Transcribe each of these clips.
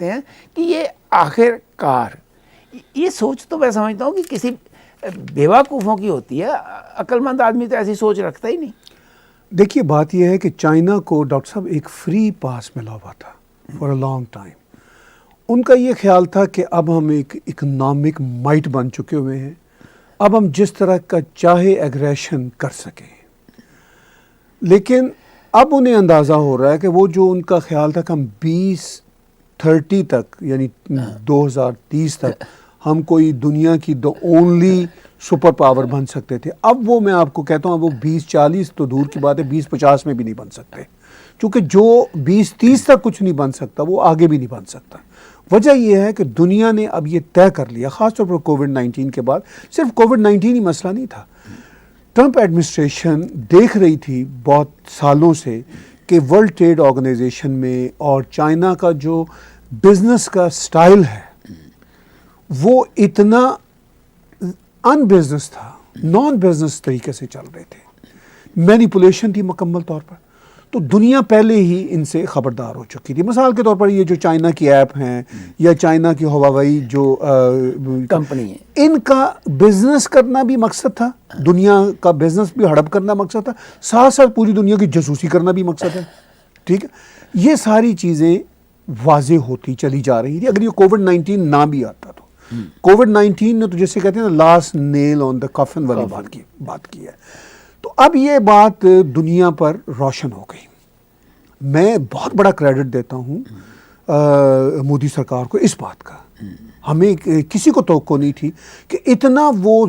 सकते हैं कि ये आखिरकार, ये सोच तो मैं समझता हूँ कि किसी बेवकूफ़ों की होती है, अक्लमंद आदमी तो ऐसी सोच रखता ही नहीं। देखिए बात यह है कि चाइना को डॉक्टर साहब एक फ्री पास मिला हुआ था फॉर अ लॉन्ग टाइम। उनका ये ख्याल था कि अब हम एक इकोनॉमिक माइट बन चुके हुए हैं, अब हम जिस तरह का चाहे एग्रेशन कर सकें। लेकिन अब उन्हें अंदाज़ा हो रहा है कि वो जो उनका ख्याल था कि हम 2030 तक यानी 2030 तक हम कोई दुनिया की द ओनली सुपर पावर बन सकते थे, अब वो मैं आपको कहता हूँ अब वो 2040 तो दूर की बात है, 2050 में भी नहीं बन सकते, क्योंकि जो 2030 तक कुछ नहीं बन सकता वो आगे भी नहीं बन सकता। वजह यह है कि दुनिया ने अब ये तय कर लिया, ख़ासतौर पर कोविड-19 के बाद। सिर्फ कोविड-19 ही मसला नहीं था, ट्रंप एडमिनिस्ट्रेशन देख रही थी बहुत सालों से कि वर्ल्ड ट्रेड ऑर्गेनाइजेशन में और चाइना का जो बिजनेस का स्टाइल है वो इतना अनबिजनेस था, नॉन बिजनेस तरीके से चल रहे थे, मैनिपुलेशन थी मुकम्मल तौर पर। तो दुनिया पहले ही इनसे ख़बरदार हो चुकी थी। मिसाल के तौर पर ये जो चाइना की ऐप हैं या चाइना की हुआवेई जो कंपनी है, इनका बिजनेस करना भी मकसद था, दुनिया का बिजनेस भी हड़प करना मकसद था, साथ साथ पूरी दुनिया की जासूसी करना भी मकसद है। ठीक है, ये सारी चीज़ें वाजे होती चली जा रही थी अगर ये कोविड-19 ना भी आता तो। कोविड-19 ने तो जैसे कहते हैं ना लास्ट नेल ऑन द कफन वाली बात की है। तो अब ये बात दुनिया पर रोशन हो गई। मैं बहुत बड़ा क्रेडिट देता हूँ मोदी सरकार को इस बात का। हमें किसी को तवक्को नहीं थी कि इतना वो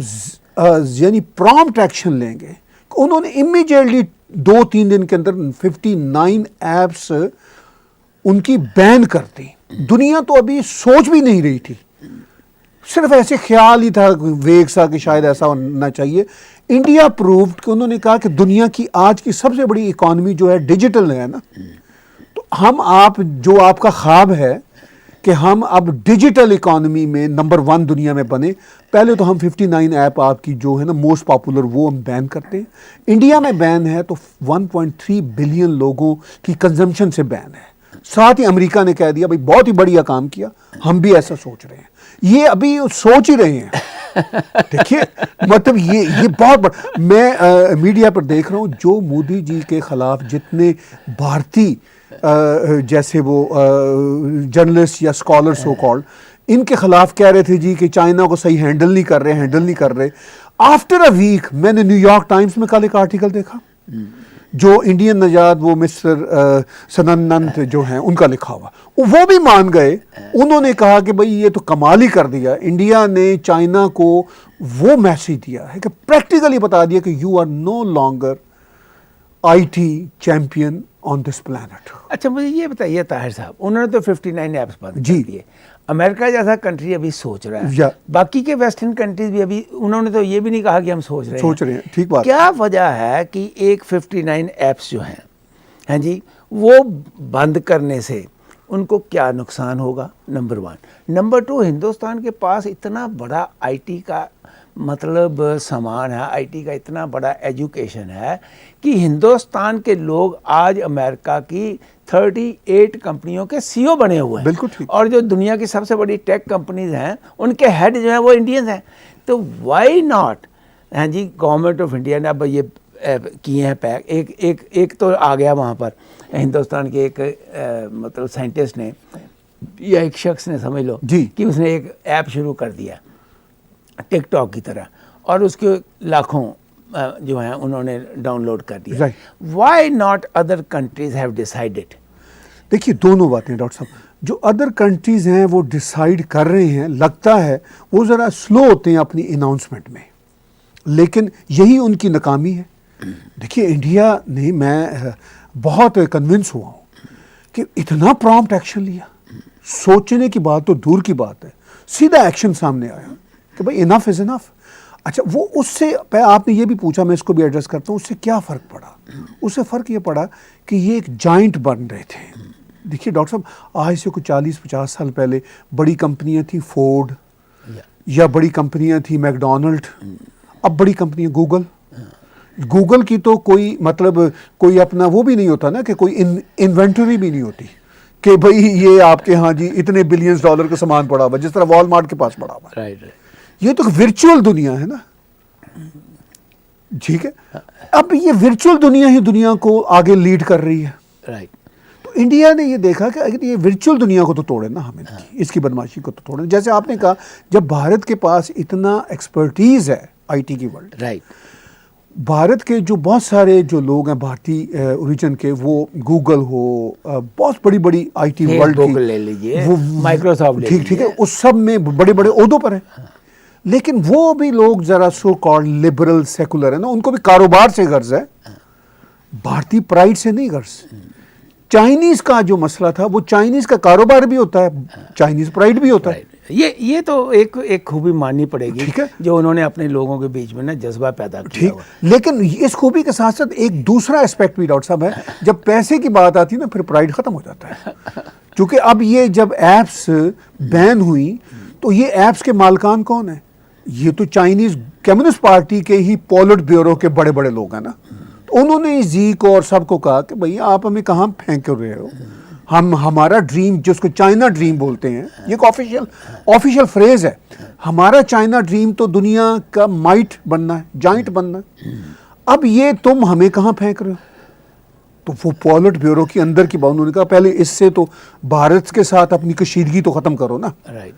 यानी प्रॉम्प्ट एक्शन लेंगे। उन्होंने इमीडिएटली 2-3 दिन के अंदर 59 ऐप्स उनकी बैन कर दी। दुनिया तो अभी सोच भी नहीं रही थी, सिर्फ ऐसे ख्याल ही था वेग सा कि शायद ऐसा होना चाहिए। इंडिया प्रूव्ड कि उन्होंने कहा कि दुनिया की आज की सबसे बड़ी इकॉनमी जो है डिजिटल है ना, तो हम आप जो आपका ख्वाब है कि हम अब डिजिटल इकॉनमी में नंबर 1 दुनिया में बने, पहले तो हम 59 ऐप आपकी जो है ना मोस्ट पॉपुलर वो हम बैन करते हैं। इंडिया में बैन है तो 1.3 बिलियन लोगों की कंजम्पशन से बैन है। साथ ही अमेरिका ने कह दिया भाई बहुत ही बढ़िया काम किया, हम भी ऐसा सोच रहे हैं। ये अभी सोच ही रहे हैं। देखिए मतलब ये बहुत बड़ा, मैं मीडिया पर देख रहा हूँ जो मोदी जी के खिलाफ जितने भारतीय जैसे वो जर्नलिस्ट या स्कॉलर सो कॉल्ड इनके खिलाफ कह रहे थे जी कि चाइना को सही हैंडल नहीं कर रहे। आफ्टर अ वीक मैंने न्यूयॉर्क टाइम्स में कल एक आर्टिकल देखा जो इंडियन नजाद वो मिस्टर सननंत जो हैं उनका लिखा हुआ, वो भी मान गए। उन्होंने कहा कि भाई ये तो कमाल ही कर दिया, इंडिया ने चाइना को वो मैसेज दिया है कि प्रैक्टिकली बता दिया कि you are no longer IT champion on this planet. अच्छा मुझे ये बताइए ताहिर साहब, उन्होंने तो 59 ऐप्स बंद कर दिए, अमेरिका जैसा कंट्री अभी सोच रहा है, बाकी के वेस्टर्न कंट्रीज भी अभी, उन्होंने तो ये भी नहीं कहा कि हम सोच रहे हैं। ठीक बात। क्या वजह है कि एक 59 ऐप्स जो हैं जी वो बंद करने से उनको क्या नुकसान होगा? नंबर 1। नंबर 2, हिंदुस्तान के पास इतना बड़ा आईटी का मतलब सामान है, आईटी का इतना बड़ा एजुकेशन है कि हिंदुस्तान के लोग आज अमेरिका की 38 कंपनियों के सीईओ बने हुए हैं। बिल्कुल ठीक। और जो दुनिया की सबसे बड़ी टेक कंपनीज हैं उनके हेड जो हैं वो इंडियंस हैं। तो वाई नॉट, हाँ जी, गवर्नमेंट ऑफ इंडिया ने अब ये किए हैं पैक। एक तो आ गया वहाँ पर हिंदुस्तान के एक मतलब साइंटिस्ट ने या एक शख्स ने समझ लो जी कि उसने एक ऐप शुरू कर दिया टिकटॉक की तरह, और उसके लाखों जो हैं उन्होंने डाउनलोड कर दिया। Why not other countries have decided? देखिए दोनों बातें डॉक्टर साहब, जो अदर कंट्रीज हैं वो डिसाइड कर रहे हैं, लगता है वो ज़रा स्लो होते हैं अपनी अनाउंसमेंट में, लेकिन यही उनकी नाकामी है। देखिए इंडिया ने, मैं बहुत कन्विंस हुआ हूँ कि इतना प्रॉम्प्ट एक्शन लिया, सोचने की बात तो दूर की बात है, सीधा एक्शन सामने आया कि भाई इनफ इज़ इनफ। अच्छा वो उससे आपने ये भी पूछा, मैं इसको भी एड्रेस करता हूँ, उससे क्या फ़र्क पड़ा? उससे फ़र्क ये पड़ा कि ये एक जाइंट बन रहे थे। देखिए डॉक्टर साहब, आज से कुछ 40-50 साल पहले बड़ी कंपनियां थी फोर्ड या बड़ी कंपनियां थी मैकडोनल्ड, अब बड़ी कंपनियां गूगल की तो कोई मतलब कोई अपना वो भी नहीं होता ना कि कोई इन्वेंटरी भी नहीं होती कि भाई ये आपके यहाँ जी इतने बिलियंस डॉलर का सामान पड़ा हुआ, जिस तरह वॉलमार्ट के पास पड़ा हुआ है। राइट। ये तो वर्चुअल दुनिया है ना, ठीक है। अब ये वर्चुअल दुनिया ही दुनिया को आगे लीड कर रही है। राइट। तो इंडिया ने ये देखा कि अगर ये वर्चुअल दुनिया को तो तोड़े ना, हमें इसकी बदमाशी को तो तोड़े। जैसे आपने कहा, जब भारत के पास इतना एक्सपर्टीज है आईटी की वर्ल्ड, राइट। भारत के जो बहुत सारे जो लोग हैं भारतीय ओरिजिन के, वो गूगल हो, बहुत बड़ी बड़ी आईटी वर्ल्ड Facebook ले लीजिए, Microsoft ले ठीक है, लीजिए। उस सब में बड़े बड़े ओहदों पर है। लेकिन वो भी लोग जरा सो कॉल्ड लिबरल सेकुलर है ना, उनको भी कारोबार से गर्ज है, भारतीय प्राइड से नहीं गर्ज। चाइनीज का जो मसला था, वो चाइनीज का कारोबार भी होता है, चाइनीज प्राइड भी होता है। ये तो एक खूबी माननी पड़ेगी, ठीक है, जो उन्होंने अपने लोगों के बीच में ना जज्बा पैदा किया। ठीक, लेकिन इस खूबी के साथ साथ एक दूसरा एस्पेक्ट भी डॉक्टर साहब है, जब पैसे की बात आती है ना, फिर प्राइड खत्म हो जाता है। क्योंकि अब ये जब एप्स बैन हुई, तो ये एप्स के मालकान कौन है? ये तो चाइनीज कम्युनिस्ट पार्टी के ही पॉलिट ब्यूरो के बड़े बड़े लोग हैं ना। तो उन्होंने जी को और सबको कहा कि भैया आप हमें कहाँ फेंक रहे हो, हम हमारा ड्रीम, जिसको चाइना ड्रीम बोलते हैं, ये एक ऑफिशियल फ्रेज है, हमारा चाइना ड्रीम तो दुनिया का माइट बनना है, जाइंट बनना है। अब ये तुम हमें कहाँ फेंक रहे हो? तो वो पॉलिट ब्यूरो के अंदर की बात, उन्होंने कहा पहले इससे तो भारत के साथ अपनी कशीदगी तो खत्म करो ना। राइट।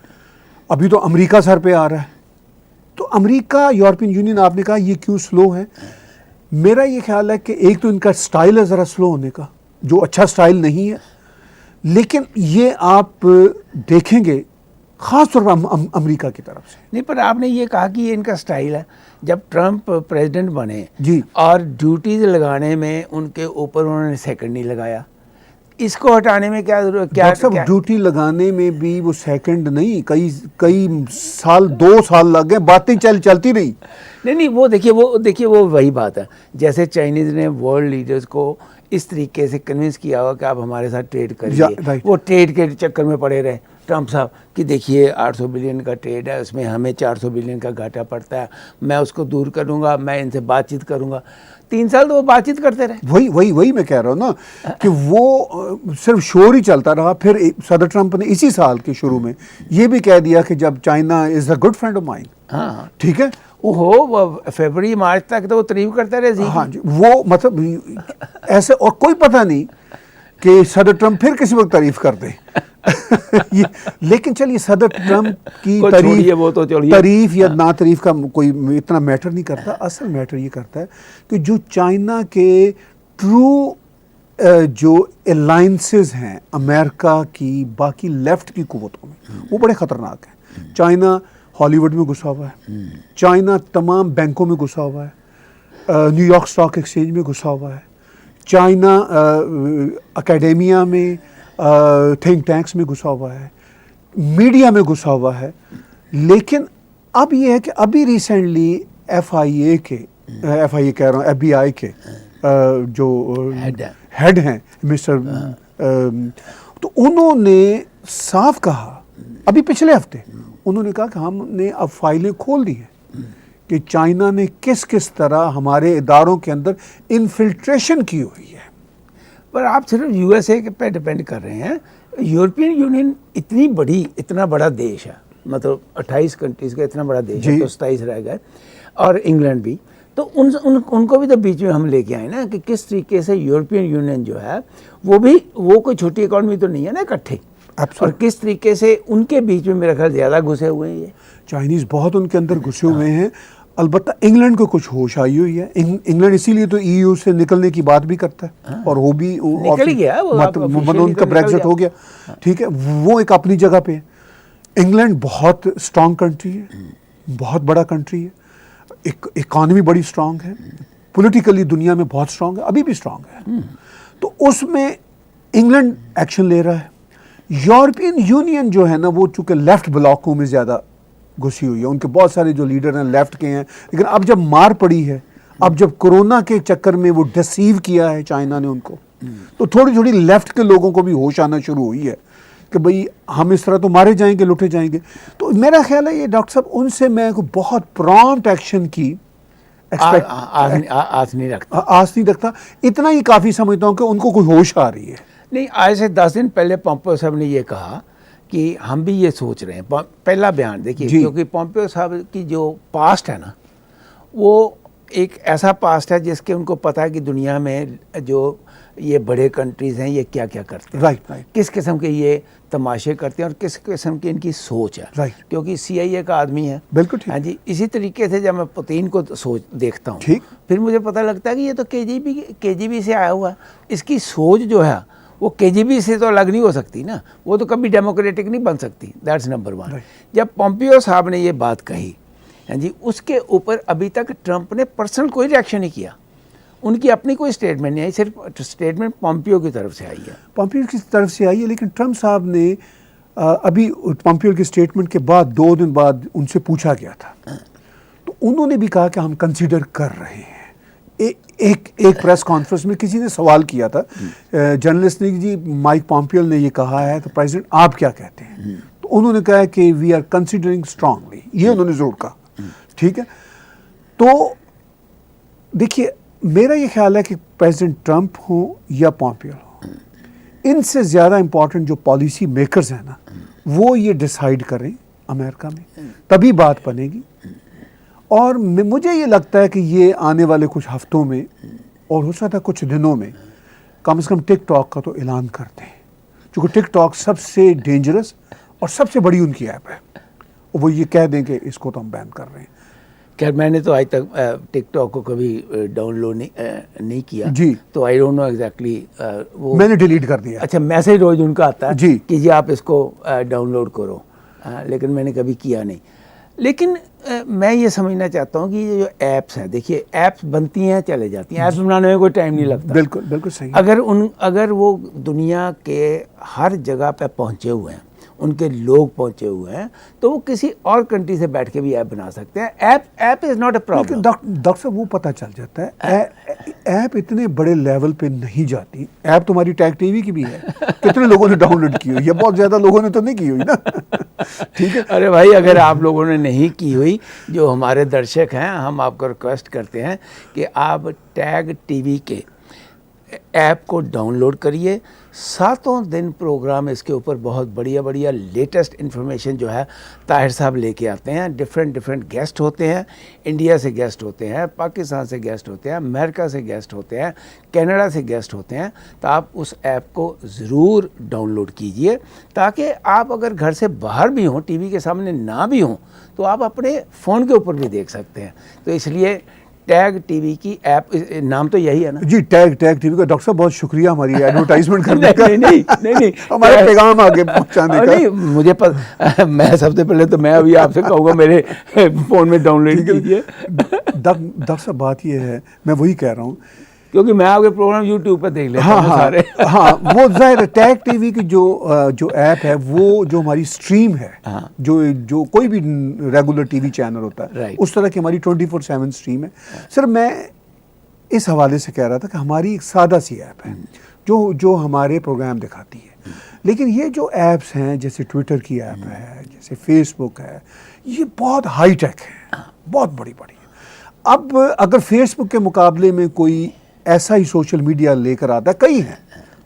अभी तो अमेरिका सर पे आ रहा है, तो अमेरिका, यूरोपियन यूनियन, आपने कहा ये क्यों स्लो है? मेरा ये ख्याल है कि एक तो इनका स्टाइल है ज़रा स्लो होने का, जो अच्छा स्टाइल नहीं है। लेकिन ये आप देखेंगे ख़ास तौर पर अमेरिका की तरफ से। नहीं, पर आपने ये कहा कि ये इनका स्टाइल है। जब ट्रंप प्रेसिडेंट बने जी, और ड्यूटीज लगाने में उनके ऊपर उन्होंने सेकंड नहीं लगाया, इसको हटाने में क्या डॉक्टर साहब ड्यूटी लगाने में भी वो सेकंड नहीं, कई साल, 2 साल लग गए, बातें चलती रही। नहीं, वो देखिए वो वही बात है, जैसे चाइनीज ने वर्ल्ड लीडर्स को इस तरीके से कन्विंस किया हुआ कि आप हमारे साथ ट्रेड करिए, वो ट्रेड के चक्कर में पड़े रहे ट्रंप साहब कि देखिए 800 बिलियन का ट्रेड है, उसमें हमें 400 बिलियन का घाटा पड़ता है, मैं उसको दूर करूंगा, मैं इनसे बातचीत करूंगा। 3 साल तो वो बातचीत करते रहे। वही मैं कह रहा हूँ ना कि वो सिर्फ शोर ही चलता रहा। फिर सदर ट्रंप ने इसी साल के शुरू में ये भी कह दिया कि जब China is a good friend of mine. हाँ, ठीक है, वो फरवरी मार्च तक तो वो तारीफ करते रहे। हाँ जी, वो मतलब ऐसे, और कोई पता नहीं कि सदर ट्रंप फिर किसी वक्त तारीफ कर दे। लेकिन चलिए, सदर ट्रंप की तारीफ या ना तारीफ का कोई इतना मैटर नहीं करता। असल मैटर ये करता है कि जो चाइना के ट्रू जो अलायंसेस हैं अमेरिका की बाकी लेफ्ट की कुव्वतों में, वो बड़े ख़तरनाक हैं। चाइना हॉलीवुड में घुसा हुआ है, चाइना तमाम बैंकों में घुसा हुआ है, न्यूयॉर्क स्टॉक एक्सचेंज में घुसा हुआ है, चाइना एकेडेमिया में, थिंक टैंक्स में घुसा हुआ है, मीडिया में घुसा हुआ है। लेकिन अब ये है कि अभी रिसेंटली FIA कह रहा हूँ, FBI के जो हेड हैं मिस्टर, तो उन्होंने साफ कहा अभी पिछले हफ्ते, उन्होंने कहा कि हमने अब फाइलें खोल दी हैं कि चाइना ने किस किस तरह हमारे इदारों के अंदर इन्फिल्ट्रेशन की हुई है। पर आप सिर्फ USA पे डिपेंड कर रहे हैं। यूरोपियन यूनियन इतना बड़ा देश है, मतलब 28 कंट्रीज का इतना बड़ा देश है, तो 27 रह गए, और इंग्लैंड भी, तो उनको भी तो बीच में हम लेके आए ना कि किस तरीके से यूरोपियन यूनियन जो है वो कोई छोटी इकॉनमी तो नहीं है ना इकट्ठे, और किस तरीके से उनके बीच में मेरा ख्याल ज़्यादा घुसे हुए हैं। ये चाइनीज़ बहुत उनके अंदर घुसे हुए हैं। अलबत्ता इंग्लैंड को कुछ होश आई हुई है। इंग्लैंड इसीलिए तो EU से निकलने की बात भी करता है, और वो भी निकल गया, मतलब उनका ब्रेक्जिट हो गया। ठीक है, वो एक अपनी जगह पे है। इंग्लैंड बहुत स्ट्रॉन्ग कंट्री है, बहुत बड़ा कंट्री है, एक इकॉनमी बड़ी स्ट्रॉन्ग है, पॉलिटिकली दुनिया में बहुत स्ट्रॉन्ग है, अभी भी स्ट्रॉन्ग है। तो उसमें इंग्लैंड एक्शन ले रहा है। यूरोपियन यूनियन जो है ना, वो चूंकि लेफ्ट ब्लॉकों में ज़्यादा घुसी हुई है, उनके बहुत सारे जो लीडर हैं लेफ्ट के हैं। लेकिन अब जब मार पड़ी है, अब जब कोरोना के चक्कर में वो डिसीव किया है चाइना ने उनको, तो थोड़ी थोड़ी लेफ्ट के लोगों को भी होश आना शुरू हुई है कि भाई हम इस तरह तो मारे जाएंगे, लुटे जाएंगे। तो मेरा ख्याल है ये डॉक्टर साहब, उनसे मैं बहुत प्रॉम्प्ट एक्शन की आस नहीं रखता। इतना ही काफ़ी समझता हूँ कि उनको कोई होश आ रही है। नहीं, आज से 10 दिन पहले पोम्पियो साहब ने ये कहा कि हम भी ये सोच रहे हैं। पहला बयान देखिए, जी। क्योंकि पोम्पियो साहब की जो पास्ट है ना, वो एक ऐसा पास्ट है जिसके उनको पता है कि दुनिया में जो ये बड़े कंट्रीज़ हैं ये क्या क्या करते हैं, राइट। किस किस्म के ये तमाशे करते हैं और किस किस्म की इनकी सोच है। Right. क्योंकि CIA का आदमी है। बिल्कुल ठीक। हाँ जी, इसी तरीके से जब मैं पुतिन को सोच देखता हूँ, ठीक। फिर मुझे पता लगता है कि ये तो KGB से आया हुआ है। इसकी सोच जो है वो KGB से तो अलग नहीं हो सकती ना, वो तो कभी डेमोक्रेटिक नहीं बन सकती। That's number 1। जब पोम्पियो साहब ने ये बात कही, हाँ जी, उसके ऊपर अभी तक ट्रंप ने पर्सनल कोई रिएक्शन नहीं किया। उनकी अपनी कोई स्टेटमेंट नहीं आई, सिर्फ स्टेटमेंट पोम्पियो की तरफ से आई है। पोम्पियो की तरफ से आई है, लेकिन ट्रंप साहब ने अभी पोम्पियो के स्टेटमेंट के बाद 2 दिन बाद उनसे पूछा गया था, तो उन्होंने भी कहा कि हम कंसीडर कर रहे हैं। एक प्रेस कॉन्फ्रेंस में किसी ने सवाल किया था, जर्नलिस्ट ने, जी माइक पोम्पियो ने ये कहा है तो प्रेसिडेंट आप क्या कहते हैं? तो उन्होंने कहा कि वी आर कंसीडरिंग स्ट्रांगली, ये उन्होंने जरूर कहा। ठीक है, तो देखिए मेरा ये ख्याल है कि प्रेसिडेंट ट्रंप हो या पोम्पियो हो, इनसे ज़्यादा इम्पॉर्टेंट जो पॉलिसी मेकर्स हैं ना, वो ये डिसाइड करें अमेरिका में, तभी बात बनेगी। और मुझे ये लगता है कि ये आने वाले कुछ हफ्तों में और हो सकता है कुछ दिनों में कम से कम टिकटॉक का तो ऐलान करते हैं, क्योंकि टिकटॉक सबसे डेंजरस और सबसे बड़ी उनकी ऐप है, और वो ये कह दें कि इसको तो हम बैन कर रहे हैं। खैर, मैंने तो आज तक टिकटॉक को कभी डाउनलोड नहीं किया जी, तो आई डोंट नो एग्जैक्टली वो। मैंने डिलीट कर दिया। अच्छा, मैसेज रोज उनका आता है जी कि जी आप इसको डाउनलोड करो, लेकिन मैंने कभी किया नहीं। लेकिन मैं ये समझना चाहता हूँ कि ये जो ऐप्स हैं, देखिए ऐप्स बनती हैं चले जाती हैं, ऐप्स बनाने में कोई टाइम नहीं लगता। बिल्कुल बिल्कुल सही। अगर वो दुनिया के हर जगह पे पहुँचे हुए हैं, उनके लोग पहुंचे हुए हैं, तो वो किसी और कंट्री से बैठ के भी ऐप बना सकते हैं। App is not a problem. Doctor साहब वो पता चल जाता है, ऐप इतने बड़े लेवल पे नहीं जाती। ऐप तुम्हारी टैग टीवी की भी है, कितने लोगों ने डाउनलोड की हुई है? बहुत ज्यादा लोगों ने तो नहीं की हुई ना। ठीक है। अरे भाई, अगर आप लोगों ने नहीं की हुई, जो हमारे दर्शक हैं, हम आपको रिक्वेस्ट करते हैं कि आप टैग टीवी के ऐप को डाउनलोड करिए। 7 दिन प्रोग्राम इसके ऊपर बहुत बढ़िया बढ़िया लेटेस्ट इन्फॉर्मेशन जो है ताहिर साहब लेके आते हैं। डिफरेंट गेस्ट होते हैं, इंडिया से गेस्ट होते हैं, पाकिस्तान से गेस्ट होते हैं, अमेरिका से गेस्ट होते हैं, कनाडा से गेस्ट होते हैं। तो आप उस ऐप को ज़रूर डाउनलोड कीजिए, ताकि आप अगर घर से बाहर भी हों, टीवी के सामने ना भी हों, तो आप अपने फ़ोन के ऊपर भी देख सकते हैं। तो इसलिए टैग टीवी की ऐप, नाम तो यही है ना जी, टैग टीवी का। डॉक्टर साहब बहुत शुक्रिया हमारी एडवर्टाइजमेंट करने का। नहीं हमारा पैगाम आगे पहुंचाने का। नहीं, मुझे मैं सबसे पहले तो मैं अभी आपसे कहूँगा मेरे फ़ोन में डाउनलोड कीजिए। डॉक्टर साहब बात ये है, मैं वही कह रहा हूँ, क्योंकि मैं आपके प्रोग्राम यूट्यूब पर देख लेता हूँ सारे। हाँ, वो जाहिर है टैग टीवी की जो ऐप है, वो जो हमारी स्ट्रीम है, जो कोई भी रेगुलर टीवी चैनल होता है, उस तरह की हमारी 24/7 स्ट्रीम है। सर, मैं इस हवाले से कह रहा था कि हमारी एक सादा सी ऐप है जो हमारे प्रोग्राम दिखाती है, लेकिन ये जो ऐप्स हैं, जैसे ट्विटर की ऐप है, जैसे फेसबुक है, ये बहुत हाई टेक है, बहुत बड़ी बड़ी है। अब अगर फेसबुक के मुकाबले में कोई ऐसा ही सोशल मीडिया लेकर आता है, कई हैं,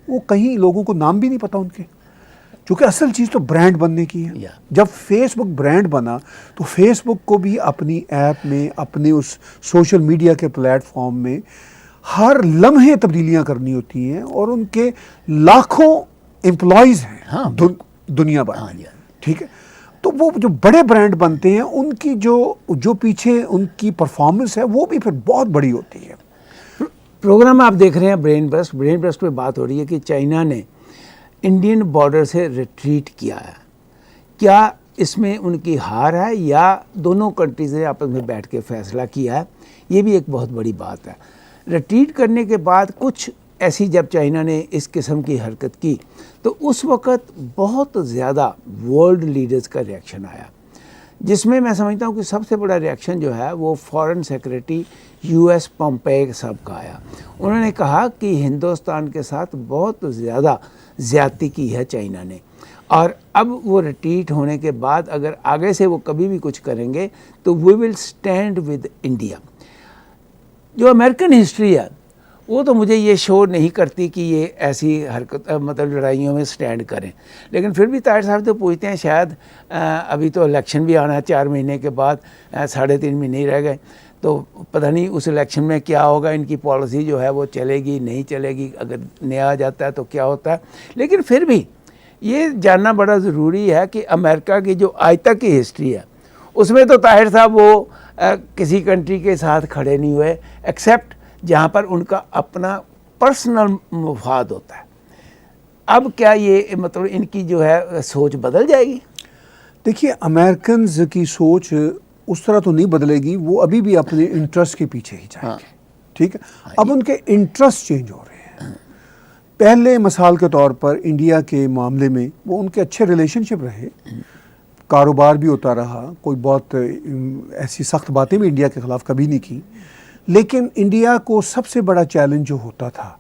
वो कहीं लोगों को नाम भी नहीं पता उनके, क्योंकि असल चीज़ तो ब्रांड बनने की है। जब फेसबुक ब्रांड बना तो फेसबुक को भी अपनी ऐप में, अपने उस सोशल मीडिया के प्लेटफॉर्म में हर लम्हे तब्दीलियां करनी होती हैं, और उनके लाखों एम्प्लॉयज़ हैं दुनिया भर। ठीक है, तो वो जो बड़े ब्रांड बनते हैं, उनकी जो पीछे उनकी परफॉर्मेंस है, वो भी फिर बहुत बड़ी होती है। प्रोग्राम आप देख रहे हैं ब्रेन ब्रस्ट पे बात हो रही है कि चाइना ने इंडियन बॉर्डर से रिट्रीट किया है। क्या इसमें उनकी हार है या दोनों कंट्रीज ने आपस में बैठ के फैसला किया है? ये भी एक बहुत बड़ी बात है। रिट्रीट करने के बाद कुछ ऐसी जब चाइना ने इस किस्म की हरकत की, तो उस वक़्त बहुत ज़्यादा वर्ल्ड लीडर्स का रिएक्शन आया, जिसमें मैं समझता हूँ कि सबसे बड़ा रिएक्शन जो है वो फॉरेन सेक्रेटरी US पोम्पेयो साहब का आया। उन्होंने कहा कि हिंदुस्तान के साथ बहुत ज़्यादा ज़्यादती की है चाइना ने, और अब वो रिट्रीट होने के बाद अगर आगे से वो कभी भी कुछ करेंगे तो we will stand with India. जो अमेरिकन हिस्ट्री है वो तो मुझे ये शो नहीं करती कि ये ऐसी हरकत मतलब लड़ाइयों में स्टैंड करें। लेकिन फिर भी ताहिर साहब तो पूछते हैं, शायद अभी तो इलेक्शन भी आना है 4 महीने के बाद, 3.5 महीने ही रह गए, तो पता नहीं उस इलेक्शन में क्या होगा, इनकी पॉलिसी जो है वो चलेगी नहीं चलेगी, अगर नया आ जाता है तो क्या होता है। लेकिन फिर भी ये जानना बड़ा ज़रूरी है कि अमेरिका की जो आज तक की हिस्ट्री है उसमें तो ताहिर साहब वो किसी कंट्री के साथ खड़े नहीं हुए एक्सेप्ट जहाँ पर उनका अपना पर्सनल मुफाद होता है। अब क्या ये मतलब इनकी जो है सोच बदल जाएगी? देखिए, अमेरिकन्स की सोच उस तरह तो नहीं बदलेगी, वो अभी भी अपने इंटरेस्ट के पीछे ही जाएंगे। हाँ। ठीक है, अब उनके इंटरेस्ट चेंज हो रहे हैं। पहले मिसाल के तौर पर इंडिया के मामले में वो उनके अच्छे रिलेशनशिप रहे, कारोबार भी होता रहा, कोई बहुत ऐसी सख्त बातें भी इंडिया के ख़िलाफ़ कभी नहीं की। लेकिन इंडिया को सबसे बड़ा चैलेंज जो होता था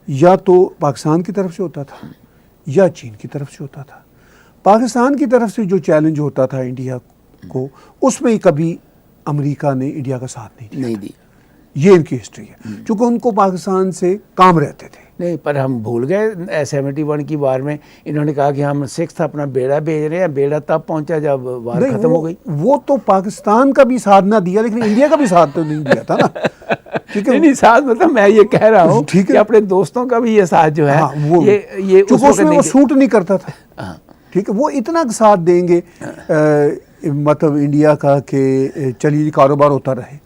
या तो पाकिस्तान की तरफ से होता था या चीन की तरफ से होता था। पाकिस्तान की तरफ से जो चैलेंज होता था इंडिया को, उसमें कभी अमेरिका ने इंडिया का साथ नहीं दिया। ये इनकी हिस्ट्री है, क्योंकि उनको पाकिस्तान से काम रहते थे। नहीं, पर हम भूल गए 71 की वार में इन्होंने कहा कि हम 6th अपना बेड़ा भेज रहे हैं। बेड़ा तब पहुंचा जब वार खत्म हो गई। वो तो पाकिस्तान का भी साथ ना दिया, लेकिन इंडिया का भी साथ तो नहीं दिया था ना। ठीक है, नहीं साथ मतलब मैं ये कह रहा हूँ ठीक है, कि अपने दोस्तों का भी ये साथ जो है, हाँ, वो ये उसमें वो सूट नहीं करता था। ठीक है, वो इतना साथ देंगे मतलब इंडिया का कि चलिए कारोबार होता रहे।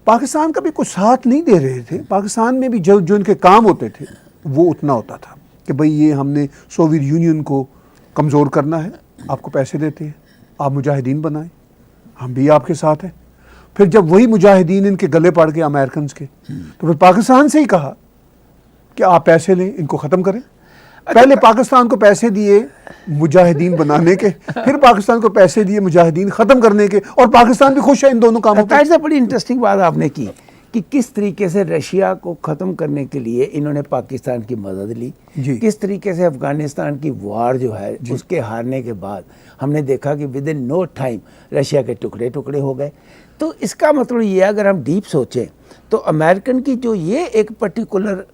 पाकिस्तान का भी कुछ साथ नहीं दे रहे थे। पाकिस्तान में भी जो इनके काम होते थे वो उतना होता था कि भाई ये हमने सोवियत यूनियन को कमज़ोर करना है, आपको पैसे देते हैं, आप मुजाहिदीन बनाएं, हम भी आपके साथ हैं। फिर जब वही मुजाहिदीन इनके गले पड़ गए अमेरिकन के, तो फिर पाकिस्तान से ही कहा कि आप पैसे लें, इनको ख़त्म करें। पहले पाकिस्तान को पैसे दिए मुजाहिदीन बनाने के, फिर पाकिस्तान को पैसे दिए मुजाहिदीन ख़त्म करने के, और पाकिस्तान भी खुश है इन दोनों कामों पर। बड़ी इंटरेस्टिंग बात आपने की कि किस तरीके से रशिया को ख़त्म करने के लिए इन्होंने पाकिस्तान की मदद ली, किस तरीके से अफ़गानिस्तान की वार जो है उसके हारने के बाद हमने देखा कि within no time Russia के टुकड़े टुकड़े हो गए। तो इसका मतलब ये अगर हम डीप सोचें तो अमेरिकन की जो ये एक पर्टिकुलर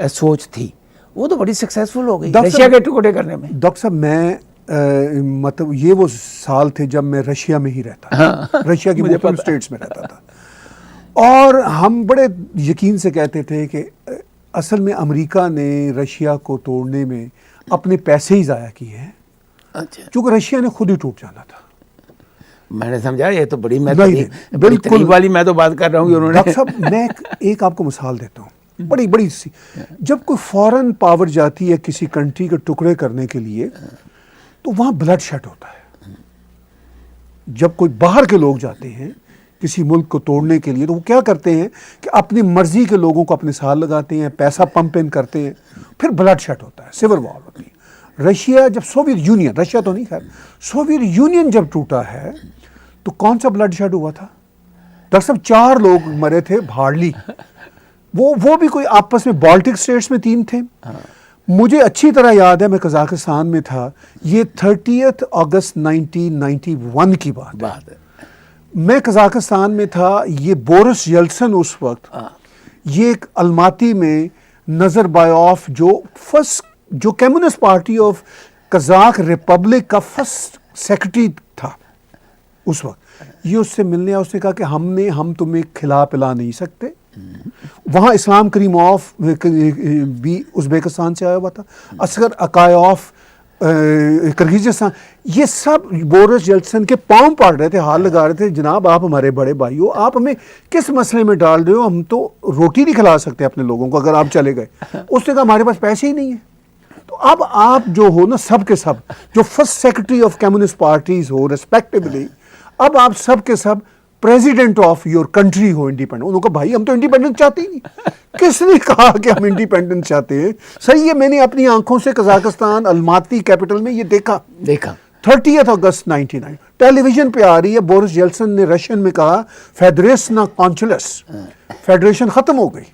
सोच थी वो तो बड़ी सक्सेसफुल हो गई रशिया के टुकड़े करने में। डॉक्टर साहब, मैं मतलब ये वो साल थे जब मैं रशिया में ही रहता था। रशिया की मुख्तलिफ स्टेट्स में रहता था, और हम बड़े यकीन से कहते थे कि असल में अमेरिका ने रशिया को तोड़ने में अपने पैसे ही ज़ाया किए हैं। अच्छा, क्योंकि रशिया ने खुद ही टूट जाना था। मैंने समझा ये तो बड़ी बिल्कुल वाली मैं तो बात कर रहा हूँ। उन्होंने डॉक्टर साहब, मैं एक आपको मिसाल देता हूँ, बड़ी बड़ी सी। जब कोई फॉरेन पावर जाती है किसी कंट्री के टुकड़े करने के लिए, तो वहाँ ब्लड शेड होता है। जब कोई बाहर के लोग जाते हैं किसी मुल्क को तोड़ने के लिए, तो वो क्या करते हैं कि अपनी मर्जी के लोगों को अपने साथ लगाते हैं, पैसा पंप इन करते हैं, फिर ब्लड शेड होता है, सिविल वॉर होती है। रशिया जब सोवियत यूनियन, रशिया तो नहीं खैर, सोवियत यूनियन जब टूटा है तो कौन सा ब्लड शेड हुआ था? डॉक्टर साहब, 4 लोग मरे थे हार्डली। वो भी कोई आपस में, बाल्टिक स्टेट्स में 3 थे। मुझे अच्छी तरह याद है, मैं कजाकिस्तान में था, ये 30 अगस्त 1991 की बात है। मैं कजाकिस्तान में था, ये बोरिस येल्सिन उस वक्त, ये एक अलमाती में नज़रबायोफ जो communist party of Kazakh Republic का फर्स्ट सेक्रेटरी था उस वक्त, ये उससे मिलने आया। उसने कहा कि हम तुम्हें खिला पिला नहीं सकते। वहाँ इस्लाम करीमोफ भी उज़्बेकिस्तान से आया हुआ था, असगर अकायोफ किर्गिज़स्तान, ये सब बोरिस येल्सिन के पाँव पड़ रहे थे, हाथ लगा रहे थे, जनाब आप हमारे बड़े भाई हो, आप हमें किस मसले में डाल रहे हो, हम तो रोटी नहीं खिला सकते अपने लोगों को अगर आप चले गए। उसने कहा हमारे पास पैसे ही नहीं है। तो अब आप जो हो ना, सब के सब जो first secretary of communist parties हो रेस्पेक्टिवली, अब आप सब के सब प्रेसिडेंट ऑफ योर कंट्री हो, इंडिपेंडेंट। उन्होंने कहा भाई हम तो इंडिपेंडेंस चाहते ही नहीं। किसने कहा कि हम इंडिपेंडेंस चाहते हैं? सही है, मैंने अपनी आंखों से कजाकिस्तान अलमाती कैपिटल में ये देखा 30 अगस्त 1999 टेलीविजन पे आ रही है। बोरिस येल्सिन ने रशियन में कहा फेडरेशना कॉन्चुलस, फेडरेशन खत्म हो गई।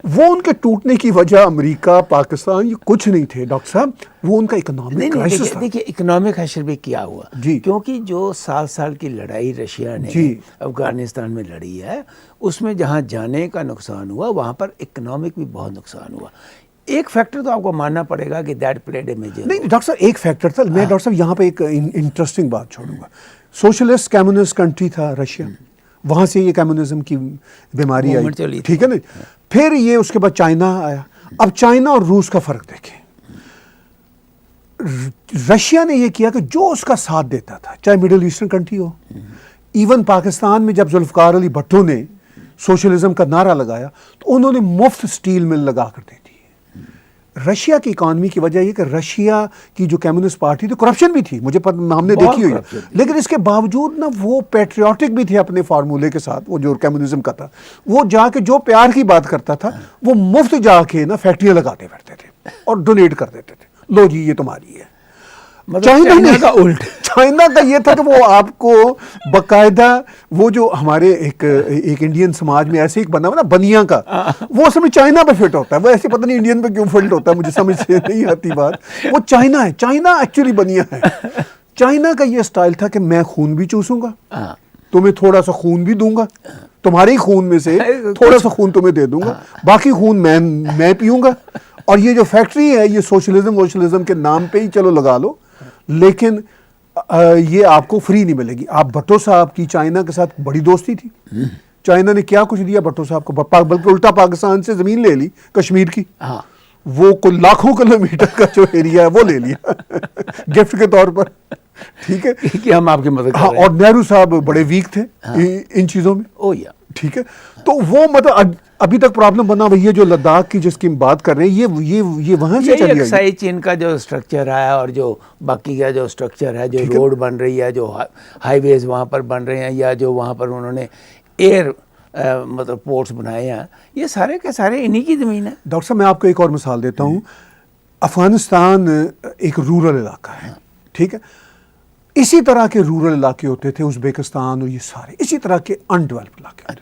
वो उनके टूटने की वजह अमेरिका, पाकिस्तान ये कुछ नहीं थे डॉक्टर साहब, वो उनका इकोनॉमिक नहीं क्राइसिस था। देखिए इकोनॉमिक हशर भी क्या हुआ जी। क्योंकि जो 7 साल की लड़ाई रशिया ने जी। अफगानिस्तान में लड़ी है, उसमें जहाँ जाने का नुकसान हुआ वहाँ पर इकोनॉमिक भी बहुत नुकसान हुआ। एक फैक्टर तो आपको मानना पड़ेगा कि दैट प्लेड ए मेजर। नहीं डॉक्टर साहब, एक फैक्टर था। मैं डॉक्टर साहब यहाँ पे एक इंटरेस्टिंग बात छोड़ूंगा। सोशलिस्ट कम्युनिस्ट कंट्री था रशिया, वहाँ से ये कम्युनिज्म की बीमारी मूवमेंट आई, चली थी। ठीक है ना। फिर ये उसके बाद चाइना आया। अब चाइना और रूस का फर्क देखें। रशिया ने ये किया कि जो उसका साथ देता था, चाहे मिडिल ईस्टर्न कंट्री हो, इवन पाकिस्तान में जब जुल्फकार अली भट्टो ने सोशलिज्म का नारा लगाया तो उन्होंने मुफ्त स्टील मिल लगा कर दे दी। रशिया की इकॉनमी की वजह ये कि रशिया की जो कम्युनिस्ट पार्टी थी, करप्शन भी थी, मुझे हमने देखी हुई है, लेकिन इसके बावजूद ना वो पेट्रियाटिक भी थे अपने फार्मूले के साथ। वो जो कम्युनिज्म का था, वो जाके जो प्यार की बात करता था वो मुफ्त जाके ना फैक्ट्रियां लगाते बैठते थे और डोनेट कर देते थे, लो जी ये तुम्हारी है। मतलब चाइना का उल्ट। चाइना का ये था कि वो आपको बकायदा वो जो हमारे एक इंडियन समाज में ऐसे एक बना हुआ ना बनिया का, वो समय चाइना पे फिट होता है। वो ऐसे पता नहीं इंडियन पे क्यों फिट होता है, मुझे समझ से नहीं आती बात। वो चाइना है, चाइना एक्चुअली बनिया है। चाइना का ये स्टाइल था कि मैं खून भी चूसूंगा, तुम्हें थोड़ा सा खून भी दूंगा, तुम्हारे ही खून में से थोड़ा सा खून तुम्हें दे दूंगा, बाकी खून मैं पीऊंगा, और ये जो फैक्ट्री है ये सोशलिज्म के नाम पे ही चलो लगा लो, लेकिन ये आपको फ्री नहीं मिलेगी। आप भट्टो साहब की चाइना के साथ बड़ी दोस्ती थी। चाइना ने क्या कुछ दिया भट्टो साहब को, बल्कि उल्टा पाकिस्तान से जमीन ले ली कश्मीर की। वो कुल लाखों किलोमीटर का जो एरिया है वो ले लिया गिफ्ट के तौर पर, ठीक है कि हम आपकी मदद कर हाँ। रहे हैं। और नेहरू साहब बड़े वीक थे इन चीजों में, ओ या ठीक है। तो वो मतलब अभी तक प्रॉब्लम बना हुई है जो लद्दाख की जिसकी हम बात कर रहे हैं, ये वहां से चली आई। एक्साई चेन का जो स्ट्रक्चर है और जो बाकी का जो स्ट्रक्चर है, जो रोड बन रही है, जो हाईवेज वहाँ पर बन रहे हैं, या जो वहाँ पर उन्होंने एयर मतलब पोर्ट्स बनाए हैं, ये सारे के सारे इन्हीं की ज़मीन है। डॉक्टर साहब मैं आपको एक और मिसाल देता हूँ। अफगानिस्तान एक रूरल इलाका है, ठीक है। इसी तरह के रूरल इलाके होते थे उज़्बेकिस्तान और ये सारे इसी तरह के अनडेवलप्ड इलाके होते थे।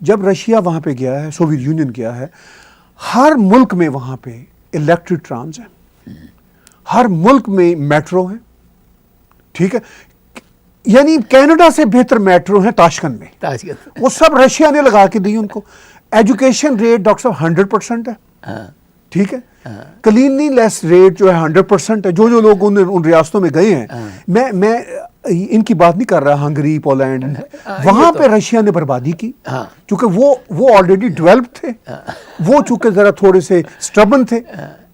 जब रशिया वहाँ पे गया है, सोवियत यूनियन गया है, हर मुल्क में वहाँ पे इलेक्ट्रिक ट्राम्स हैं, हर मुल्क में मेट्रो है, ठीक है। यानी कनाडा से बेहतर मेट्रो है ताशकंद में, वो सब रशिया ने लगा के दी उनको। एजुकेशन रेट डॉक्टर साहब 100% है, ठीक है। क्लीनलीनेस रेट जो है 100% है। जो जो लोग उन रियासतों में गए हैं, मैं इनकी बात नहीं कर रहा, हंगरी, पोलैंड, वहां पे रशिया ने बर्बादी की, क्योंकि वो ऑलरेडी डेवलप्ड थे। वो चूंकि जरा थोड़े से स्टबन थे,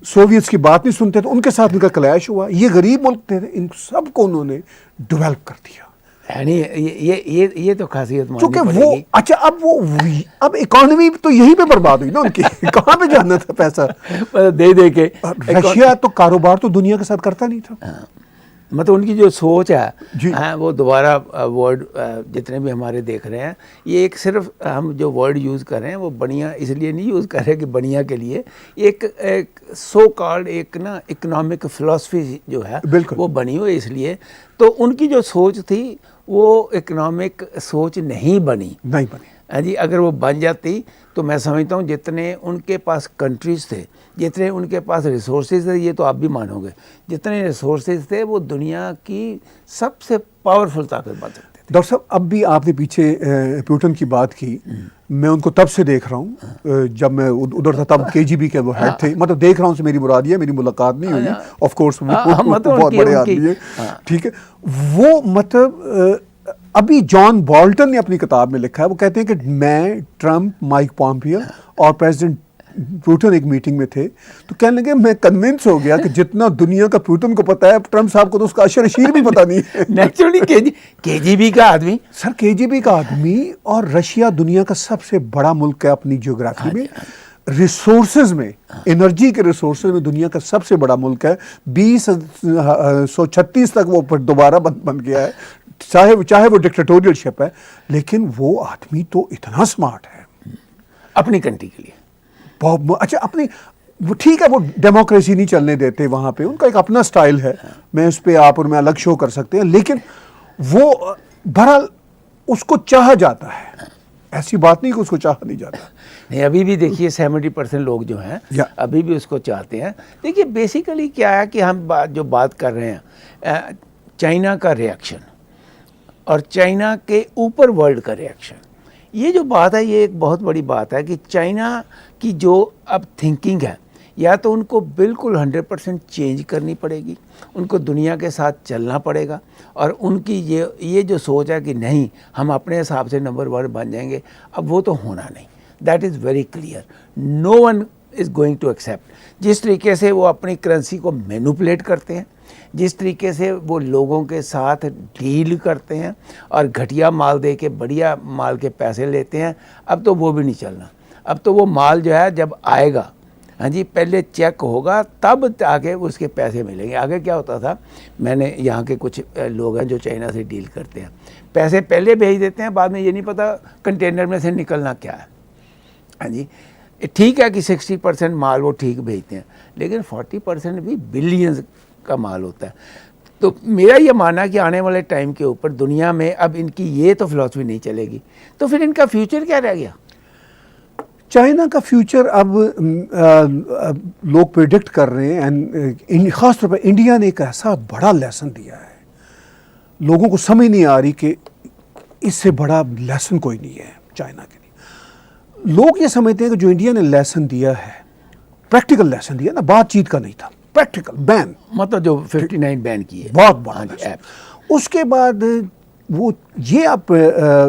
सोवियट्स की बात नहीं सुनते थे, उनके साथ इनका क्लैश हुआ। ये गरीब मुल्क थे, इन सबको उन्होंने डेवलप कर दिया। ये तो खासियत क्योंकि वो अच्छा अब इकोनॉमी तो यहीं पे बर्बाद हुई ना उनकी कहाँ पे जाना था पैसा दे दे के। रशिया तो कारोबार तो दुनिया के साथ करता नहीं था। मतलब उनकी जो सोच है वो दोबारा वर्ड जितने भी हमारे देख रहे हैं, ये एक सिर्फ हम जो वर्ड यूज़ कर रहे हैं वो बढ़िया इसलिए नहीं यूज़ कर रहे कि बढ़िया के लिए, एक सो कॉल्ड एक ना इकोनॉमिक फिलॉसफी जो है वो बनी हुई इसलिए। तो उनकी जो सोच थी वो इकोनॉमिक सोच नहीं बनी हाँ जी। अगर वो बन जाती तो मैं समझता हूँ जितने उनके पास कंट्रीज़ थे, जितने उनके पास रिसोर्सेज थे, ये तो आप भी मानोगे, जितने रिसोर्सेज थे वो दुनिया की सबसे पावरफुल ताकत बन सकते थे। डॉक्टर साहब अब भी आपने पीछे पुतिन की बात की, मैं उनको तब से देख रहा हूँ जब मैं उधर था, तब KGB के वो हेड थे। मतलब देख रहा हूँ से मेरी मुराद है, मेरी मुलाकात नहीं हुई, ऑफ कोर्स बहुत बड़े आदमी है, ठीक है। वो मतलब अभी जॉन बोल्टन ने अपनी किताब में लिखा है, वो कहते हैं कि मैं, ट्रंप, माइक पॉम्पियो और प्रेसिडेंट पुतिन एक मीटिंग में थे, तो कहने लगे मैं कन्विंस हो गया कि जितना दुनिया का पुतिन को पता है, ट्रंप साहब को तो उसका अशर शीर भी पता नहीं है। नेचुरली KGB का आदमी सर, KGB का आदमी। और रशिया दुनिया का सबसे बड़ा मुल्क है अपनी जियोग्राफी में, रिसोर्सेज में, एनर्जी के रिसोर्सेज में दुनिया का सबसे बड़ा मुल्क है। 2036 तक वो दोबारा बन गया है, चाहे वो डिक्टेटोरियलशिप है, लेकिन वो आदमी तो इतना स्मार्ट है अपनी कंट्री के लिए। बहुत अच्छा अपनी वो ठीक है, वो डेमोक्रेसी नहीं चलने देते वहाँ पे, उनका एक अपना स्टाइल है, मैं उस पर आप और मैं अलग शो कर सकते हैं, लेकिन वो बहरहाल उसको चाहा जाता है ऐसी बात नहीं कि उसको चाहा नहीं जाता। नहीं, अभी भी देखिए 70% लोग जो हैं या। अभी भी उसको चाहते हैं। देखिए बेसिकली क्या है कि हम जो बात कर रहे हैं चाइना का रिएक्शन और चाइना के ऊपर वर्ल्ड का रिएक्शन, ये जो बात है ये एक बहुत बड़ी बात है कि चाइना की जो अब थिंकिंग है या तो उनको बिल्कुल 100% चेंज करनी पड़ेगी, उनको दुनिया के साथ चलना पड़ेगा, और उनकी ये जो सोच है कि नहीं हम अपने हिसाब से नंबर 1 बन जाएंगे, अब वो तो होना नहीं। That is very clear, no one is going to accept. जिस तरीके से वो अपनी करेंसी को मैनिपुलेट करते हैं, जिस तरीके से वो लोगों के साथ डील करते हैं और घटिया माल दे के बढ़िया माल के पैसे लेते हैं, अब तो वो भी नहीं चलना। अब तो वो माल जो है जब आएगा, हाँ जी, पहले चेक होगा तब आगे उसके पैसे मिलेंगे। आगे क्या होता था, मैंने यहाँ के कुछ लोग हैं जो चाइना से डील करते हैं, पैसे पहले भेज देते हैं, बाद में ये नहीं पता कंटेनर में से निकलना क्या है। हाँ जी, ठीक है कि 60% माल वो ठीक भेजते हैं, लेकिन 40% भी बिलियंस का माल होता है। तो मेरा ये मानना है कि आने वाले टाइम के ऊपर दुनिया में अब इनकी ये तो फिलॉसफी नहीं चलेगी, तो फिर इनका फ्यूचर क्या रह गया? चाइना का फ्यूचर अब लोग प्रिडिक्ट कर रहे हैं, एंड ख़ास तौर पर इंडिया ने एक ऐसा बड़ा लेसन दिया है, लोगों को समझ नहीं आ रही कि इससे बड़ा लेसन कोई नहीं है चाइना के लिए। लोग ये समझते हैं कि जो इंडिया ने लेसन दिया है, प्रैक्टिकल लेसन दिया ना, बातचीत का नहीं था, प्रैक्टिकल बैन, मतलब जो 59 बैन की है, बहुत बड़ा हाँ जी, lesson। उसके बाद वो ये आप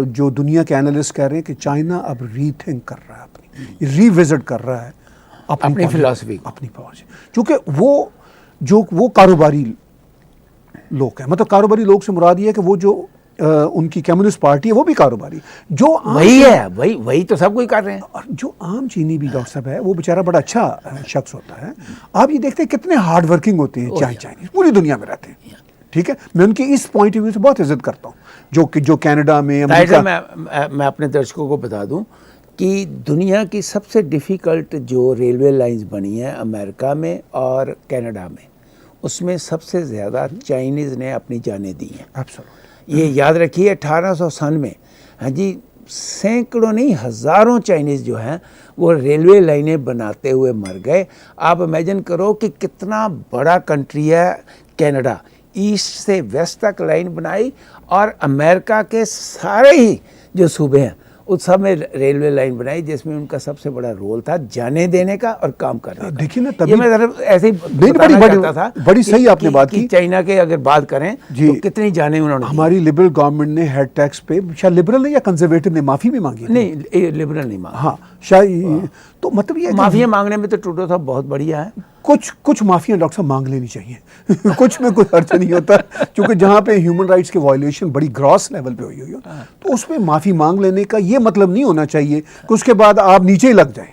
जो दुनिया के एनालिस्ट कह रहे हैं कि चाइना अब रीथिंक कर रहा है, अपनी रिविजिट कर रहा है अपनी फिलॉसफी, अपनी पॉलिसी, क्योंकि वो कारोबारी लोग हैं। मतलब कारोबारी लोग से मुराद ये है कि वो जो उनकी कम्युनिस्ट पार्टी है वो भी कारोबारी, जो वही है, वही तो सब कोई कर रहे हैं। और जो आम चीनी भी डॉक्टर साहब है, वो बेचारा बड़ा अच्छा शख्स होता है। आप ये देखते हैं कितने हार्ड वर्किंग होते हैं चाइनीज, पूरी दुनिया में रहते हैं। ठीक है, मैं उनकी इस पॉइंट ऑफ व्यू से बहुत इज्जत करता हूँ, जो कनाडा में अमेरिका। मैं अपने दर्शकों को बता दूं कि दुनिया की सबसे डिफ़िकल्ट जो रेलवे लाइंस बनी हैं अमेरिका में और कनाडा में, उसमें सबसे ज़्यादा चाइनीज़ ने अपनी जानें दी हैं। एब्सोल्युटली, ये याद रखिए 1897 हाँ जी, सैकड़ों नहीं हज़ारों चाइनीज़ जो हैं वो रेलवे लाइनें बनाते हुए मर गए। आप इमेजिन करो कि कितना बड़ा कंट्री है कनाडा, ईस्ट से वेस्ट तक लाइन बनाई, और अमेरिका के सारे ही जो सूबे हैं उस सब में रेलवे लाइन बनाई, जिसमें उनका सबसे बड़ा रोल था जाने देने का और काम करने का। देखिए ना, तभी ये मैं जरा ऐसे ही बताना चाहता था, बड़ी सही आपने बात की। चाइना के अगर बात करें तो कितनी जाने उन्होंने, हमारी लिबरल गवर्नमेंट ने हेड टैक्स पे, शायद लिबरल ने या कंजर्वेटिव ने माफी भी मांगी थी। नहीं, लिबरल नहीं मांगा। हाँ शायद, तो मतलब ये माफिया मांगने में तो ट्रूडो साहब बहुत बढ़िया है। कुछ माफिया डॉक्टर साहब मांग लेनी चाहिए कुछ में कोई अर्थ नहीं होता, क्योंकि जहाँ पे ह्यूमन राइट्स के वायलेशन बड़ी ग्रॉस लेवल पे हुई हो तो उसमें माफ़ी मांग लेने का ये मतलब नहीं होना चाहिए कि उसके बाद आप नीचे ही लग जाएं।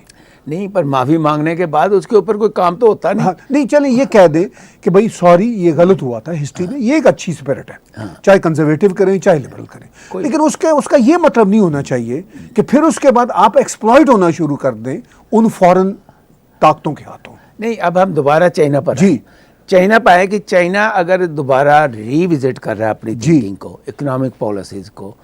नहीं, पर माफ़ी मांगने के बाद उसके ऊपर कोई काम तो होता नहीं। हाँ, नहीं चलें ये कह दें कि भाई सॉरी ये गलत हुआ था हिस्ट्री में, ये एक अच्छी स्पिरिट है। चाहे कंजर्वेटिव करें चाहे लिबरल करें, लेकिन उसका ये मतलब नहीं होना चाहिए कि फिर उसके बाद आप एक्सप्लॉइट होना शुरू कर दें उन फॉरेन ताकतों के हाथों। नहीं, अब हम दोबारा चाइना पर जी, चाइना पाए कि चाइना अगर दोबारा रिविजिट कर रहा है अपनी थिंकिंग को, इकोनॉमिक पॉलिसीज़ को,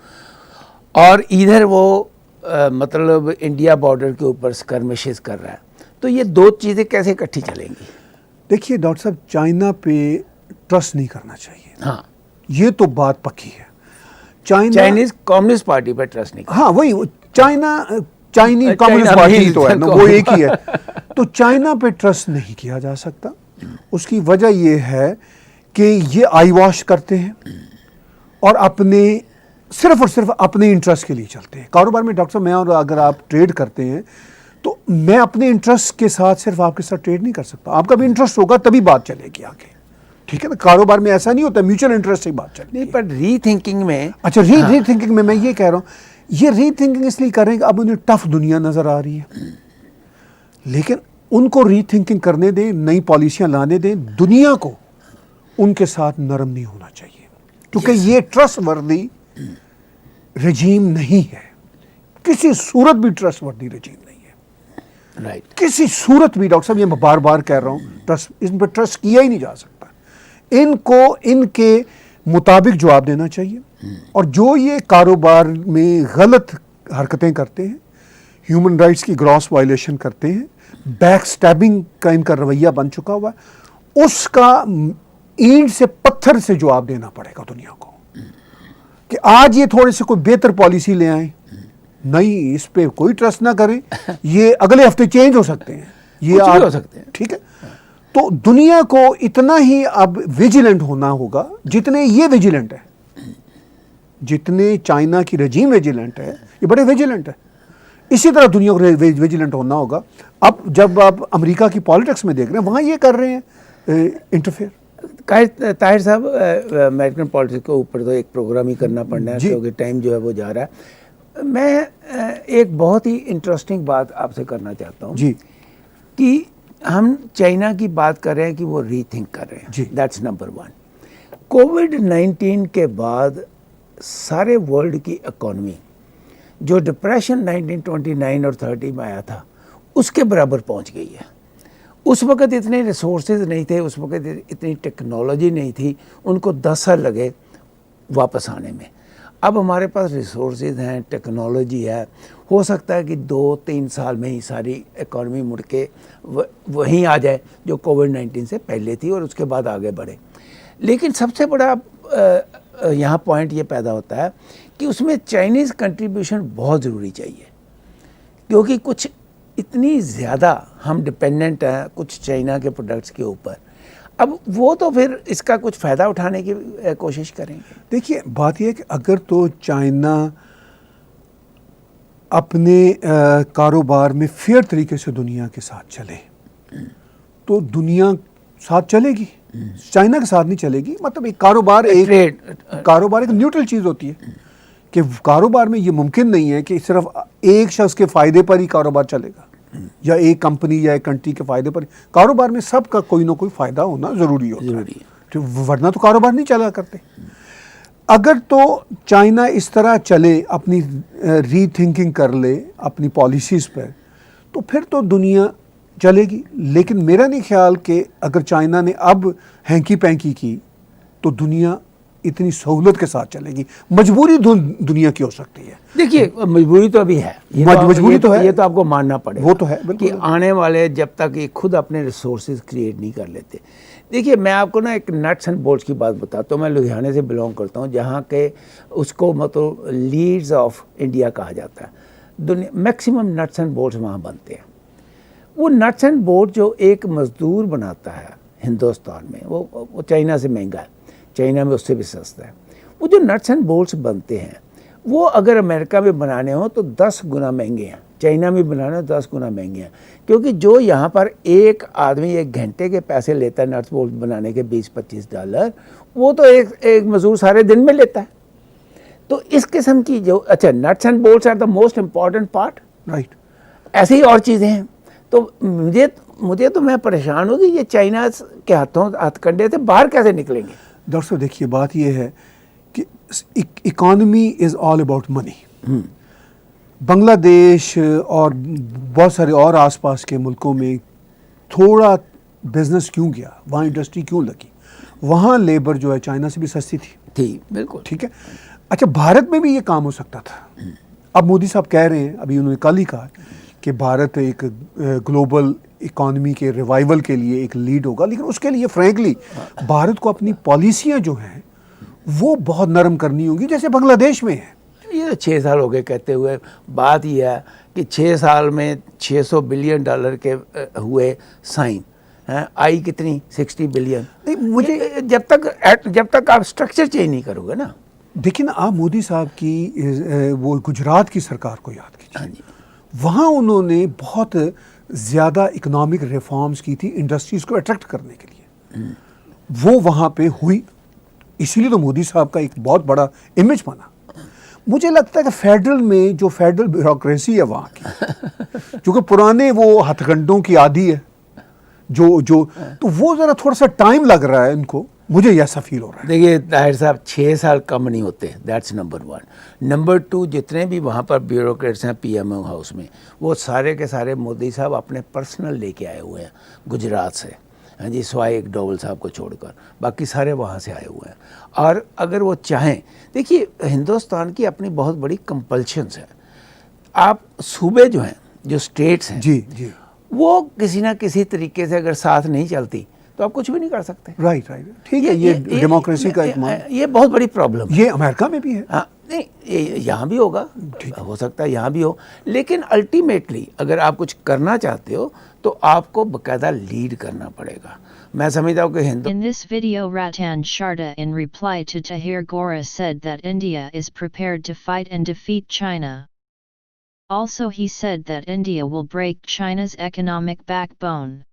और इधर वो मतलब इंडिया बॉर्डर के ऊपर स्कर्मिशेस कर रहा है, तो ये दो चीज़ें कैसे इकट्ठी चलेंगी? देखिए डॉक्टर साहब, चाइना पे ट्रस्ट नहीं करना चाहिए। हाँ, ये तो बात पक्की है। चाइनीज कम्युनिस्ट पार्टी पर ट्रस्ट नहीं। हाँ वही, चाइनीज कम्युनिस्ट पार्टी तो है ना, वो एक ही है। तो चाइना पे ट्रस्ट नहीं किया जा सकता। उसकी वजह ये है कि ये आई वॉश करते हैं और सिर्फ और सिर्फ अपने इंटरेस्ट के लिए चलते हैं कारोबार में। डॉक्टर मैं और अगर आप ट्रेड करते हैं तो मैं अपने इंटरेस्ट के साथ सिर्फ आपके साथ ट्रेड नहीं कर सकता, आपका भी इंटरेस्ट होगा तभी बात चलेगी आगे। ठीक है ना, कारोबार में ऐसा नहीं होता, म्यूचुअल इंटरेस्ट से बात चलेगी। नहीं, पर रीथिंकिंग में, अच्छा रीथिंकिंग में मैं ये कह रहा हूँ, ये रीथिंकिंग इसलिए कर रहे हैं कि अब उन्हें टफ दुनिया नजर आ रही है, लेकिन उनको रीथिंकिंग करने दें, नई पॉलिसियां लाने दें, दुनिया को उनके साथ नरम नहीं होना चाहिए, क्योंकि ये ट्रस्टवर्दी रजीम नहीं है, किसी सूरत भी ट्रस्टवर्दी रजीम नहीं है। राइट, किसी सूरत भी डॉक्टर साहब, ये मैं बार बार कह रहा हूँ, ट्रस्ट, इन पर ट्रस्ट किया ही नहीं जा सकता। इनको इनके मुताबिक जवाब देना चाहिए, और जो ये कारोबार में गलत हरकतें करते हैं, ह्यूमन राइट्स की ग्रॉस वायलेशन करते हैं, बैक स्टैबिंग का इनका रवैया बन चुका हुआ है, उसका ईंट से पत्थर से जवाब देना पड़ेगा दुनिया को कि आज ये थोड़े से कोई बेहतर पॉलिसी ले आए। नहीं, इस पे कोई ट्रस्ट ना करें, ये अगले हफ्ते चेंज हो सकते हैं, ये कुछ भी हो सकते हैं। ठीक है। तो दुनिया को इतना ही अब विजिलेंट होना होगा जितने ये विजिलेंट है, जितने चाइना की रजीम विजिलेंट है, ये बड़े विजिलेंट है। इसी तरह दुनिया को विजिलेंट होना होगा। अब जब आप अमेरिका की पॉलिटिक्स में देख रहे हैं, वहाँ ये कर रहे हैं इंटरफेयर। ताहिर साहब, अमेरिकन पॉलिटिक्स के ऊपर तो एक प्रोग्राम ही करना पड़ना है क्योंकि टाइम जो है वो जा रहा है। मैं एक बहुत ही इंटरेस्टिंग बात आपसे करना चाहता हूँ जी कि हम चाइना की बात कर रहे हैं कि वो रीथिंक कर रहे जी। हैं, दैट्स नंबर वन। कोविड-19 के बाद सारे वर्ल्ड की इकोनॉमी जो डिप्रेशन 1929 और 30 में आया था उसके बराबर पहुंच गई है। उस वक़्त इतने रिसोर्सेज नहीं थे, उस वक़्त इतनी टेक्नोलॉजी नहीं थी, उनको 10 साल लगे वापस आने में। अब हमारे पास रिसोर्सेज हैं, टेक्नोलॉजी है, हो सकता है कि 2-3 साल में ही सारी इकॉनमी मुड़ के वहीं आ जाए जो कोविड-19 से पहले थी और उसके बाद आगे बढ़े। लेकिन सबसे बड़ा यहाँ पॉइंट ये पैदा होता है कि उसमें चाइनीज़ कंट्रीब्यूशन बहुत ज़रूरी चाहिए, क्योंकि कुछ इतनी ज़्यादा हम डिपेंडेंट हैं कुछ चाइना के प्रोडक्ट्स के ऊपर। अब वो तो फिर इसका कुछ फ़ायदा उठाने की कोशिश करेंगे। देखिए, बात यह है कि अगर तो चाइना अपने कारोबार में फेयर तरीके से दुनिया के साथ चले तो दुनिया साथ चलेगी, चाइना के साथ नहीं चलेगी। मतलब एक कारोबार एक न्यूट्रल चीज़ होती है कि कारोबार में ये मुमकिन नहीं है कि सिर्फ एक शख्स के फ़ायदे पर ही कारोबार चलेगा या एक कंपनी या एक कंट्री के फ़ायदे पर। कारोबार में सबका कोई ना कोई फ़ायदा होना ज़रूरी होता है, तो वरना तो कारोबार नहीं चला करते। अगर तो चाइना इस तरह चले, अपनी रीथिंकिंग कर ले अपनी पॉलिसीज़ पर, तो फिर तो दुनिया चलेगी। लेकिन मेरा नहीं ख्याल कि अगर चाइना ने अब हैंकी पैंकी की तो दुनिया इतनी सहूलत के साथ चलेगी। मजबूरी दुनिया की हो सकती है। देखिए, मजबूरी तो अभी है, मजबूरी तो है, ये तो आपको मानना पड़ेगा। वो तो है कि आने वाले जब तक ये खुद अपने रिसोर्सेज क्रिएट नहीं कर लेते। देखिए, मैं आपको ना एक नट्स एंड बोल्ट्स की बात बताता हूँ। मैं लुधियाने से बिलोंग करता हूँ, जहाँ के उसको मतलब लीड्स ऑफ इंडिया कहा जाता है। दुनिया मैक्सिमम नट्स एंड बोल्ट्स वहाँ बनते हैं। वो नट्स एंड बोल्ट जो एक मज़दूर बनाता है हिंदुस्तान में, वो चाइना से महंगा है, चाइना में उससे भी सस्ता है। वो जो नट्स एंड बोल्ट्स बनते हैं वो अगर अमेरिका में बनाने हो तो 10 गुना महंगे हैं, चाइना में बनाने हो 10 गुना महंगे हैं। क्योंकि जो यहाँ पर एक आदमी 1 घंटे के पैसे लेता है नट्स बोल्ट बनाने के $20-25, वो तो एक मजदूर सारे दिन में लेता है। तो इस किस्म की जो nuts and bolts are the most important part, right. ऐसी ही और चीज़ें हैं। तो मुझे तो मैं परेशान हूँ कि ये चाइना के हथकंडे से बाहर कैसे निकलेंगे। डॉक्टर साहब, देखिए, बात यह है कि economy is all about money. Bangladesh और बहुत सारे और आसपास के मुल्कों में थोड़ा बिजनेस क्यों गया, वहाँ इंडस्ट्री क्यों लगी, वहाँ लेबर जो है चाइना से भी सस्ती थी। बिल्कुल ठीक है। अच्छा, भारत में भी ये काम हो सकता था। अब मोदी साहब कह रहे हैं, अभी उन्होंने कल ही कहा कि भारत एक ग्लोबल इकॉनमी के रिवाइवल के लिए एक लीड होगा, लेकिन उसके लिए फ्रैंकली भारत को अपनी पॉलिसियां जो हैं वो बहुत नरम करनी होगी, जैसे बांग्लादेश में है। ये तो 6 साल हो गए कहते हुए। बात यह है कि 6 साल में $600 बिलियन के हुए साइन हैं, आई कितनी 60 बिलियन। मुझे जब तक आप स्ट्रक्चर चेंज नहीं करोगे ना। देखिए ना, आप मोदी साहब की वो गुजरात की सरकार को याद कीजिए। हाँ जी, वहाँ उन्होंने बहुत ज़्यादा इकोनॉमिक रिफॉर्म्स की थी इंडस्ट्रीज़ को अट्रैक्ट करने के लिए। वो वहाँ पे हुई, इसीलिए तो मोदी साहब का एक बहुत बड़ा इमेज बना। मुझे लगता है कि फेडरल में जो फेडरल ब्यूरोक्रेसी है वहाँ की, जो कि पुराने वो हथकंडों की आदी है, जो तो वो ज़रा थोड़ा सा टाइम लग रहा है इनको, मुझे ऐसा फील हो रहा है। देखिए ताहिर साहब, 6 साल कम नहीं होते, दैट्स नंबर 1। नंबर 2, जितने भी वहाँ पर ब्यूरोक्रेट्स हैं पीएमओ हाउस में, वो सारे के सारे मोदी साहब अपने पर्सनल लेके आए हुए हैं गुजरात से। हाँ जी, स्वाय एक डोवल साहब को छोड़कर बाकी सारे वहाँ से आए हुए हैं। और अगर वो चाहें, देखिए हिंदुस्तान की अपनी बहुत बड़ी कंपल्शंस है। आप सूबे जो हैं, जो स्टेट्स हैं, जी जी, वो किसी ना किसी तरीके से अगर साथ नहीं चलती तो आप कुछ भी नहीं कर सकते। राइट राइट, ठीक है, ये डेमोक्रेसी का एक मान, ये बहुत बड़ी प्रॉब्लम है। ये अमेरिका में भी है। हाँ, नहीं, यहाँ भी होगा, हो सकता है यहाँ भी हो, लेकिन अल्टीमेटली अगर आप कुछ करना चाहते हो तो आपको बकायदा लीड करना पड़ेगा। मैं समझता हूँ कि Hindu In this video, Ratan Sharda, in reply to Tahir Gora, said that India is prepared to fight and defeat China. Also, he said that India will break China's economic backbone.